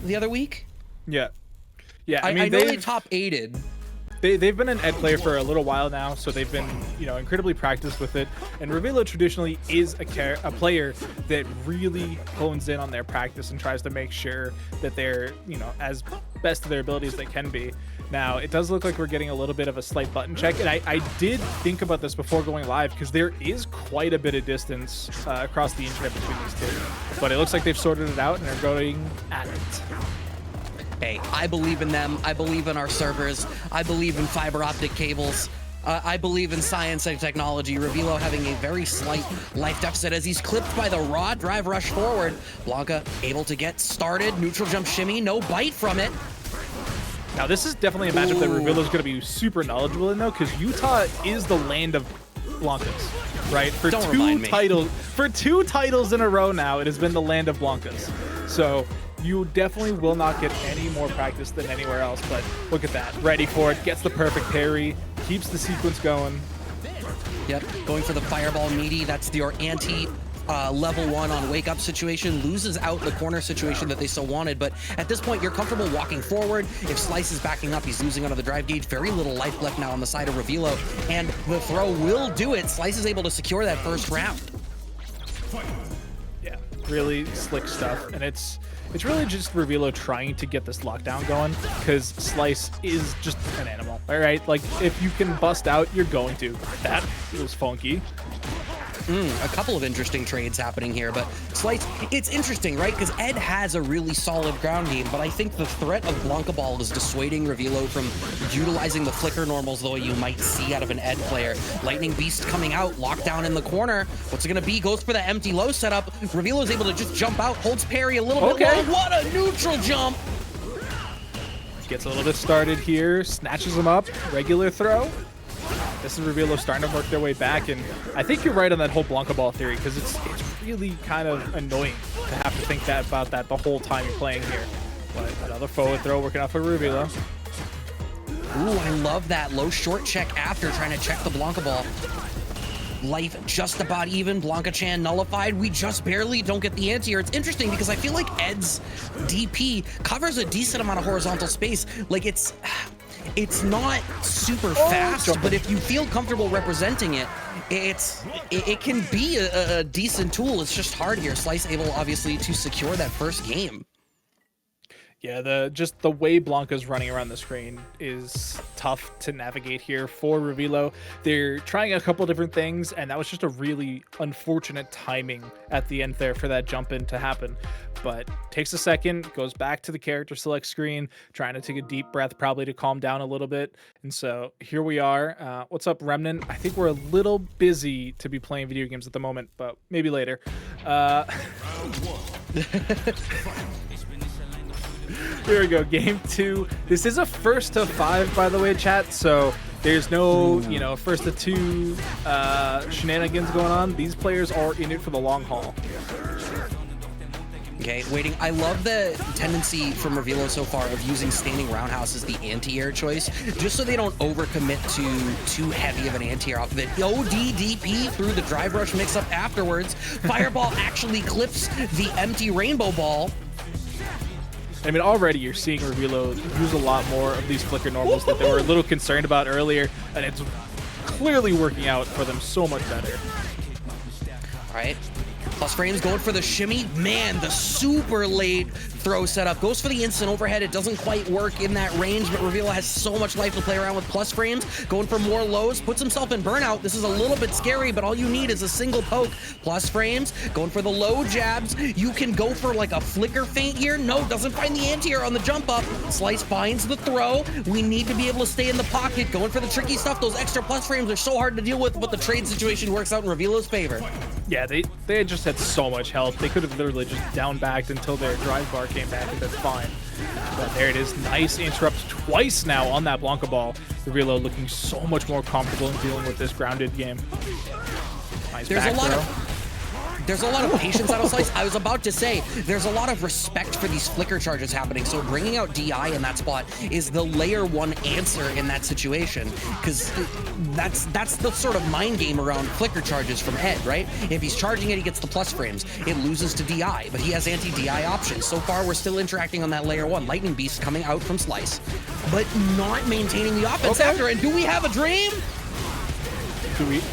the other week. Yeah. Yeah, I know they top 8'd. They've been an Ed player for a little while now, so they've been, you know, incredibly practiced with it. And Revilo traditionally is a player that really hones in on their practice and tries to make sure that they're, you know, as best to their abilities they can be. Now, it does look like we're getting a little bit of a slight button check, and I did think about this before going live, because there is quite a bit of distance across the internet between these two. But it looks like they've sorted it out and are going at it. Hey, I believe in them. I believe in our servers. I believe in fiber optic cables. I believe in science and technology. Revilo having a very slight life deficit as he's clipped by the raw drive rush forward. Blanka able to get started. Neutral jump shimmy. No bite from it. Now, this is definitely a matchup that Revilo is going to be super knowledgeable in, though, because Utah is the land of Blankas, right? For two titles in a row now, it has been the land of Blankas. So you definitely will not get any more practice than anywhere else, but look at that. Ready for it, gets the perfect parry, keeps the sequence going. Yep, going for the fireball meaty. That's your level 1 on wake up situation, loses out the corner situation that they so wanted, but at this point you're comfortable walking forward. If Slice is backing up, he's losing onto the drive gauge. Very little life left now on the side of Revilo, and the throw will do it. Slice is able to secure that first round. Yeah, really slick stuff, and it's really just Revilo trying to get this lockdown going, because Slice is just an animal, all right? Like, if you can bust out, you're going to. That was funky. A couple of interesting trades happening here, but Slice, it's interesting, right? Because Ed has a really solid ground game, but I think the threat of Blanka Ball is dissuading Revilo from utilizing the flicker normals the way you might see out of an Ed player. Lightning Beast coming out, lockdown in the corner. What's it going to be? Goes for the empty low setup. Revilo is able to just jump out, holds parry a little bit long. What a neutral jump! Gets a little bit started here, snatches him up, regular throw. This is Revilo starting to work their way back, and I think you're right on that whole Blanka Ball theory, because it's really kind of annoying to have to think about that the whole time you're playing here. But another forward throw working out for Revilo. Ooh, I love that low short check after trying to check the Blanka Ball. Life just about even. Blanka Chan nullified. We just barely don't get the anti-air. It's interesting because I feel like Ed's DP covers a decent amount of horizontal space. Like, it's not super fast, but if you feel comfortable representing it, it can be a decent tool. It's just hard here. Slice able, obviously, to secure that first game. Yeah, just the way Blanka's running around the screen is tough to navigate here for Revilo. They're trying a couple different things, and that was just a really unfortunate timing at the end there for that jump in to happen. But takes a second, goes back to the character select screen, trying to take a deep breath, probably to calm down a little bit. And so here we are. What's up, Remnant? I think we're a little busy to be playing video games at the moment, but maybe later. Here we go, game 2. This is a first to 5, by the way, chat, so there's no, you know, first to 2 shenanigans going on. These players are in it for the long haul. Okay, waiting. I love the tendency from Revilo so far of using standing roundhouse as the anti-air choice, just so they don't overcommit to too heavy of an anti-air off of it. ODDP through the drive rush mix-up afterwards. Fireball actually clips the empty rainbow ball. I mean, already you're seeing Revilo use a lot more of these flicker normals that they were a little concerned about earlier, and it's clearly working out for them so much better. All right. Plus frames going for the shimmy. Man, the super late throw setup. Goes for the instant overhead. It doesn't quite work in that range, but Revilo has so much life to play around with. Plus frames going for more lows. Puts himself in burnout. This is a little bit scary, but all you need is a single poke. Plus frames going for the low jabs. You can go for like a flicker feint here. No, doesn't find the anti-air on the jump up. Slice finds the throw. We need to be able to stay in the pocket. Going for the tricky stuff. Those extra plus frames are so hard to deal with, but the trade situation works out in Revilo's favor. Yeah, they just had so much health. They could have literally just down backed until their drive bar came back, and that's fine. But there it is. Nice interrupt twice now on that Blanka Ball. Revilo looking so much more comfortable in dealing with this grounded game. Nice There's back a lot throw. of There's a lot of patience out of Slice. I was about to say, there's a lot of respect for these flicker charges happening. So bringing out DI in that spot is the layer 1 answer in that situation, because that's the sort of mind game around flicker charges from Ed, right? If he's charging it, he gets the plus frames. It loses to DI, but he has anti-DI options. So far, we're still interacting on that layer 1. Lightning Beast coming out from Slice, but not maintaining the offense after. And do we have a dream?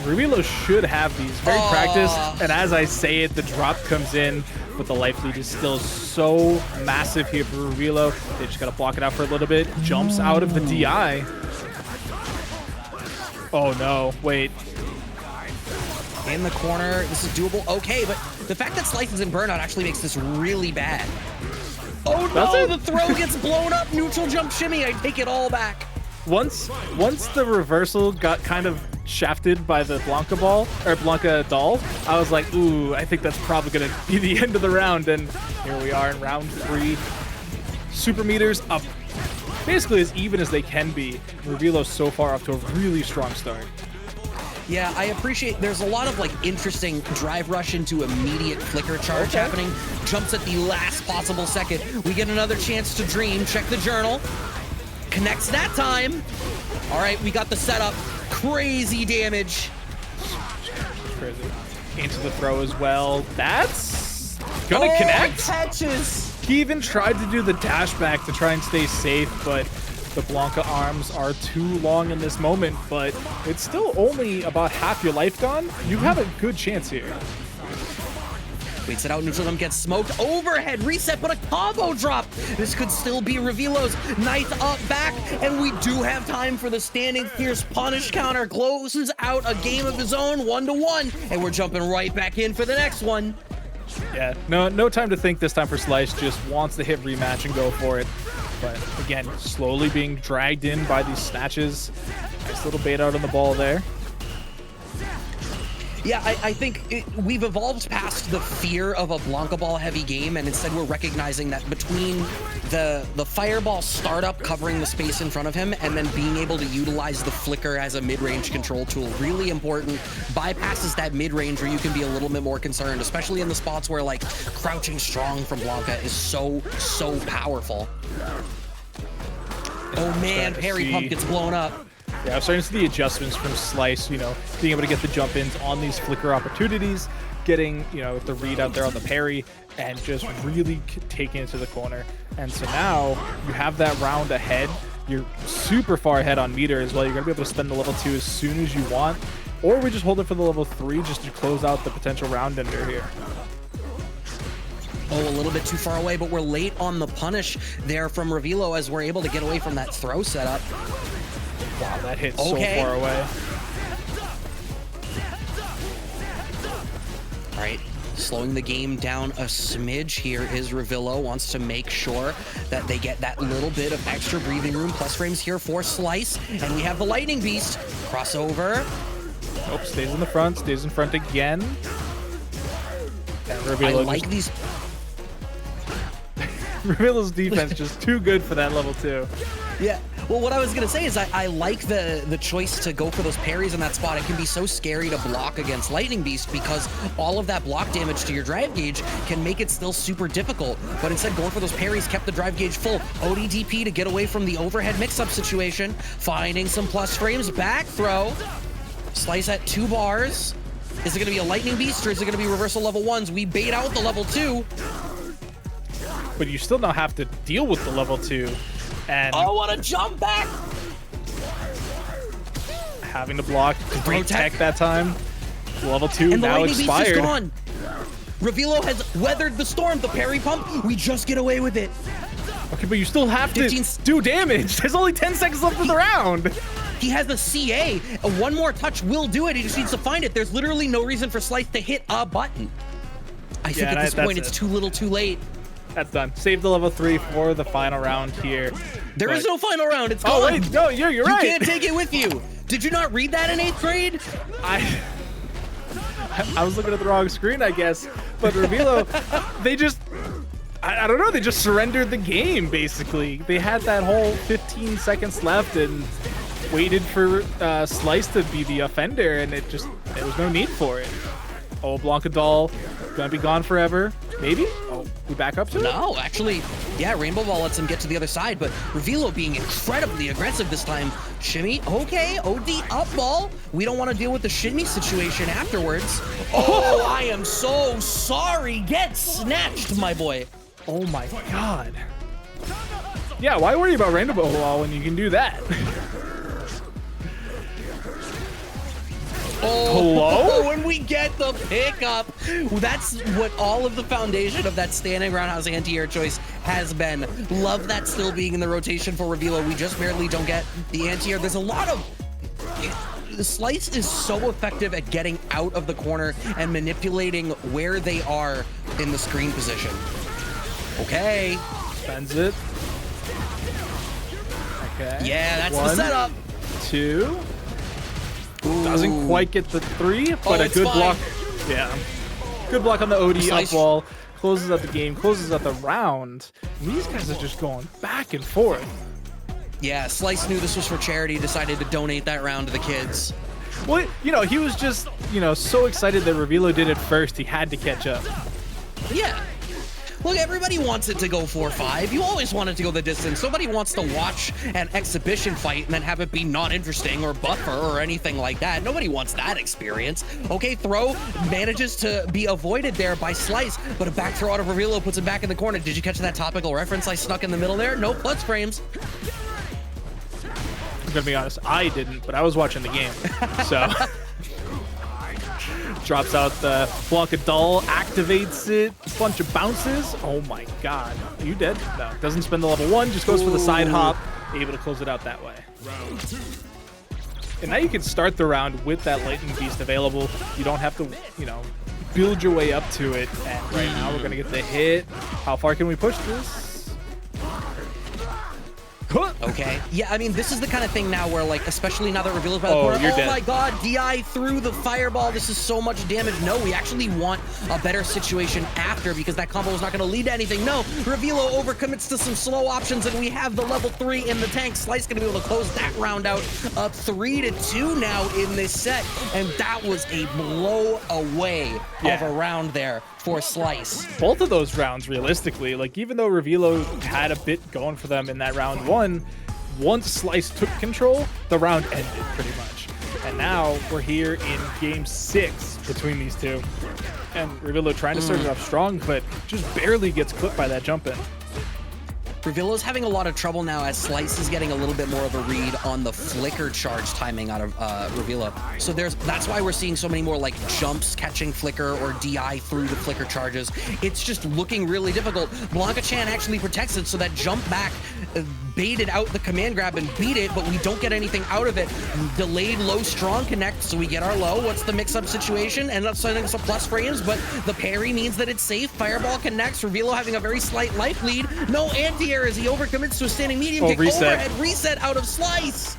Revilo should have these. Very practiced, and as I say it, the drop comes in, but the life lead is still so massive here for Revilo. They just gotta block it out for a little bit. Jumps out of the DI. Oh no, wait. In the corner, this is doable. Okay, but the fact that Slice is in burnout actually makes this really bad. Oh no, the throw gets blown up. Neutral jump shimmy. I take it all back. Once the reversal got kind of shafted by the Blanka ball, or Blanka doll, I was like, ooh, I think that's probably gonna be the end of the round, and here we are in round 3. Super meters up basically as even as they can be. Revilo's so far off to a really strong start. Yeah, I appreciate there's a lot of like interesting drive rush into immediate flicker charge happening. Jumps at the last possible second. We get another chance to dream. Check the journal. Connects that time. All right, we got the setup. Crazy damage. Crazy. Into the throw as well. That's gonna connect. Catches. He even tried to do the dash back to try and stay safe, but the Blanka arms are too long in this moment. But it's still only about half your life gone. You have a good chance here. Waits it out, neutral them gets smoked. Overhead reset, but a combo drop. This could still be Revilo's. Knight up back, and we do have time for the standing fierce punish counter. Closes out a game of his own, 1-1, and we're jumping right back in for the next one. Yeah, no time to think this time for Slice. Just wants to hit rematch and go for it. But again, slowly being dragged in by these snatches. Nice little bait out on the ball there. Yeah, I think we've evolved past the fear of a Blanka ball heavy game, and instead we're recognizing that between the fireball startup covering the space in front of him and then being able to utilize the flicker as a mid-range control tool, really important. Bypasses that mid-range where you can be a little bit more concerned, especially in the spots where like crouching strong from Blanka is so powerful. Oh man, parry pump gets blown up. Yeah, I'm starting to see the adjustments from Slice, you know, being able to get the jump ins on these flicker opportunities, getting, you know, the read out there on the parry, and just really taking it to the corner. And so now you have that round ahead. You're super far ahead on meter as well. You're going to be able to spend the level 2 as soon as you want, or we just hold it for the level 3 just to close out the potential round ender here. Oh, a little bit too far away, but we're late on the punish there from Revilo as we're able to get away from that throw setup. Wow, that hit so far away. All right, slowing the game down a smidge here is Revilo. Wants to make sure that they get that little bit of extra breathing room. Plus frames here for Slice, and we have the Lightning Beast. Crossover. Nope, stays in the front, stays in front again. And Revilo I like these. Revilo's defense just too good for that level 2. Yeah, well, what I was going to say is I like the choice to go for those parries in that spot. It can be so scary to block against Lightning Beast because all of that block damage to your drive gauge can make it still super difficult. But instead, going for those parries kept the drive gauge full. ODDP to get away from the overhead mix-up situation. Finding some plus frames. Back throw. Slice at 2 bars. Is it going to be a Lightning Beast or is it going to be reversal level 1s? We bait out the level 2. But you still now have to deal with the level 2. And oh, what a jump back! Having to block, great tech that time. Level 2 and now the expired. Beast is gone. Revilo has weathered the storm. The parry pump, we just get away with it. Okay, but you still have to do damage. There's only 10 seconds left of the round. He has the CA. One more touch will do it. He just needs to find it. There's literally no reason for Slice to hit a button. I think at this point it's too little too late. That's done. Save the level 3 for the final round here. There is no final round. It's gone. Oh, wait. No, you're right. You can't take it with you. Did you not read that in 8th grade? I was looking at the wrong screen, I guess. But Revilo, they just... I don't know. They just surrendered the game, basically. They had that whole 15 seconds left and waited for Slice to be the offender, and there was no need for it. Oh, Blanka doll Gonna be gone forever. Maybe? Oh, we back up to it? No, actually, yeah, Rainbow Ball lets him get to the other side, but Revilo being incredibly aggressive this time. Shimmy, okay, OD up ball. We don't want to deal with the shimmy situation afterwards. Oh, I am so sorry. Get snatched, my boy. Oh my god. Yeah, why worry about Rainbow Ball when you can do that? Oh, when we get the pickup, that's what all of the foundation of that standing roundhouse anti-air choice has been. Love that still being in the rotation for Revilo. We just barely don't get the anti-air. There's a lot of... The Slice is so effective at getting out of the corner and manipulating where they are in the screen position. Okay. Spends it. Okay. Yeah, that's One, the setup. 2. Ooh. Doesn't quite get the 3, but a good fine. block. Yeah. Good block on the OD up Slice. wall. Closes out the game, closes out the round. And these guys are just going back and forth. Yeah, Slice knew this was for charity, decided to donate that round to the kids. Well, you know, he was just, you know, so excited that Revilo did it first, he had to catch up. Yeah. Look, everybody wants it to go 4-5. You always want it to go the distance. Nobody wants to watch an exhibition fight and then have it be not interesting or buffer or anything like that. Nobody wants that experience. Okay, throw manages to be avoided there by Slice, but a back throw out of Revilo puts him back in the corner. Did you catch that topical reference I snuck in the middle there? No plus frames. I'm gonna be honest, I didn't, but I was watching the game. So drops out the Blanka doll, activates it, bunch of bounces. Oh my god. Are you dead? No, doesn't spend the level 1, just goes for the side hop, able to close it out that way. And now you can start the round with that lightning beast available. You don't have to, you know, build your way up to it. And right now we're gonna get the hit. How far can we push this? Okay. Yeah, I mean, this is the kind of thing now where, like, especially now that Revilo's by the corner, you're oh dead. my god, DI through the fireball. This is so much damage. No, we actually want a better situation after because that combo is not going to lead to anything. No, Revilo overcommits to some slow options, and we have the level 3 in the tank. Slice going to be able to close that round out, up 3-2 now in this set, and that was a blow away of a round there for Slice. Both of those rounds, realistically, like even though Revilo had a bit going for them in that round 1, once Slice took control, the round ended pretty much. And now we're here in game 6 between these two. And Revilo trying to start it off strong, but just barely gets clipped by that jump in. Revilo's having a lot of trouble now as Slice is getting a little bit more of a read on the flicker charge timing out of Revilo. So that's why we're seeing so many more like jumps catching flicker or DI through the flicker charges. It's just looking really difficult. Blanka-chan actually protects it so that jump back baited out the command grab and beat it, but we don't get anything out of it. Delayed low strong connect, so we get our low. What's the mix-up situation? End up sending us a plus frames, but the parry means that it's safe. Fireball connects. Revilo having a very slight life lead. No anti-air as he overcommits to a standing medium kick. Reset. Overhead reset out of Slice.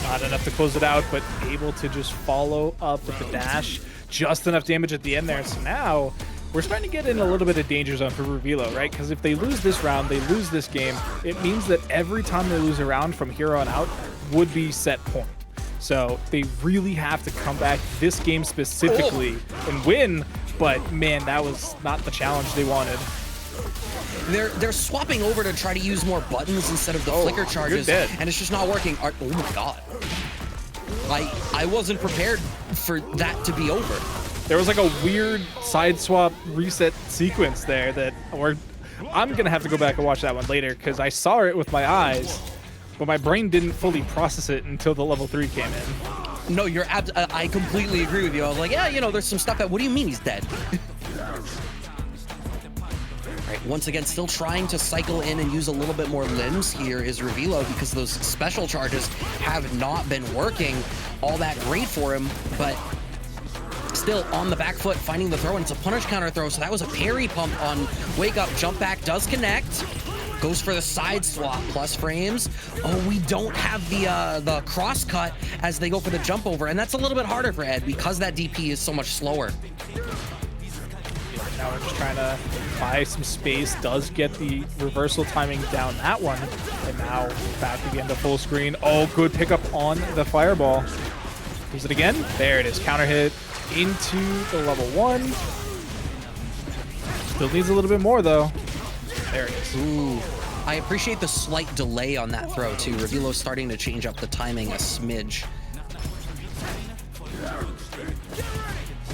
Not enough to close it out, but able to just follow up with the dash. Just enough damage at the end there. So now we're starting to get in a little bit of danger zone for Revilo, right? Because if they lose this round, they lose this game, it means that every time they lose a round from here on out would be set point. So they really have to come back this game specifically and win, but man, that was not the challenge they wanted. They're swapping over to try to use more buttons instead of the flicker charges, and it's just not working. Oh my god. I wasn't prepared for that to be over. There was like a weird side swap reset sequence there that I'm going to have to go back and watch that one later because I saw it with my eyes, but my brain didn't fully process it until the level 3 came in. No, I completely agree with you. I was like, yeah, you know, there's some stuff that, what do you mean he's dead? Right, once again, still trying to cycle in and use a little bit more limbs here is Revilo because those special charges have not been working all that great for him, but still on the back foot, finding the throw, and it's a punish counter throw, so that was a parry pump on Wake Up. Jump back does connect. Goes for the side swap, plus frames. Oh, we don't have the cross cut as they go for the jump over, and that's a little bit harder for Ed because that DP is so much slower. Now we're just trying to buy some space. Does get the reversal timing down that one, and now back again to full screen. Oh, good pickup on the fireball. Is it again? There it is. Counter hit into the level 1. Still needs a little bit more, though. There it is. Ooh. I appreciate the slight delay on that throw, too. Revilo's starting to change up the timing a smidge.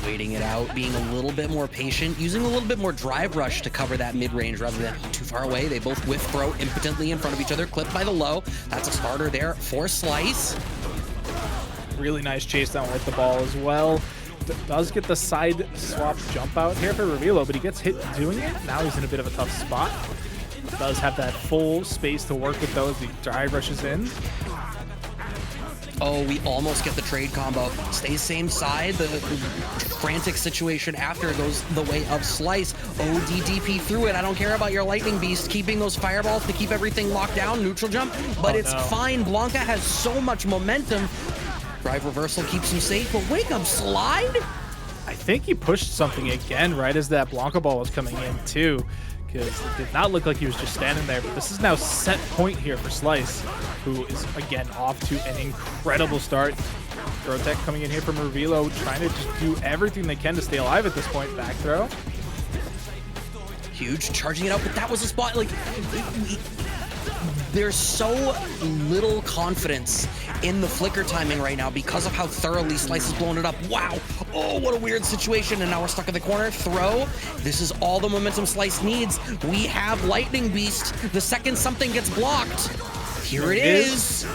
Waiting it out, being a little bit more patient, using a little bit more drive rush to cover that mid-range rather than too far away. They both whiff throw impotently in front of each other, clipped by the low. That's a starter there for Slice. Really nice chase down with the ball as well. Does get the side swap jump out here for Revilo, but he gets hit doing it. Now he's in a bit of a tough spot. Does have that full space to work with those. He drive rushes in. Oh, we almost get the trade combo. Stays same side. The frantic situation after goes the way of Slice. ODDP through it. I don't care about your Lightning Beast keeping those fireballs to keep everything locked down. Neutral jump, but it's fine. Blanka has so much momentum. Drive reversal keeps him safe, but wake up slide? I think he pushed something again right as that Blanka ball was coming in too, because it did not look like he was just standing there. But this is now set point here for Slice, who is again off to an incredible start. Grotech coming in here from Revilo, trying to just do everything they can to stay alive at this point. Back throw. Huge, charging it up, but that was a spot, like, there's so little confidence in the flicker timing right now because of how thoroughly Slice has blown it up. Wow. Oh, what a weird situation. And now we're stuck in the corner. Throw. This is all the momentum Slice needs. We have Lightning Beast. The second something gets blocked, here it is.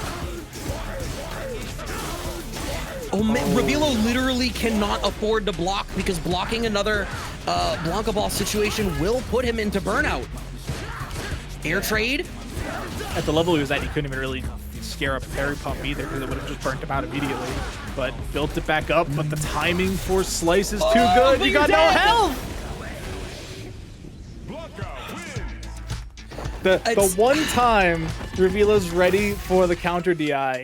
Oh, man, Revilo literally cannot afford to block because blocking another Blanka ball situation will put him into burnout. Air trade. At the level he was at, he couldn't even really scare up Parry Pump either because it would have just burnt him out immediately. But built it back up, but the timing for Slice is too good. You got no health! The one time Revilo's ready for the counter DI,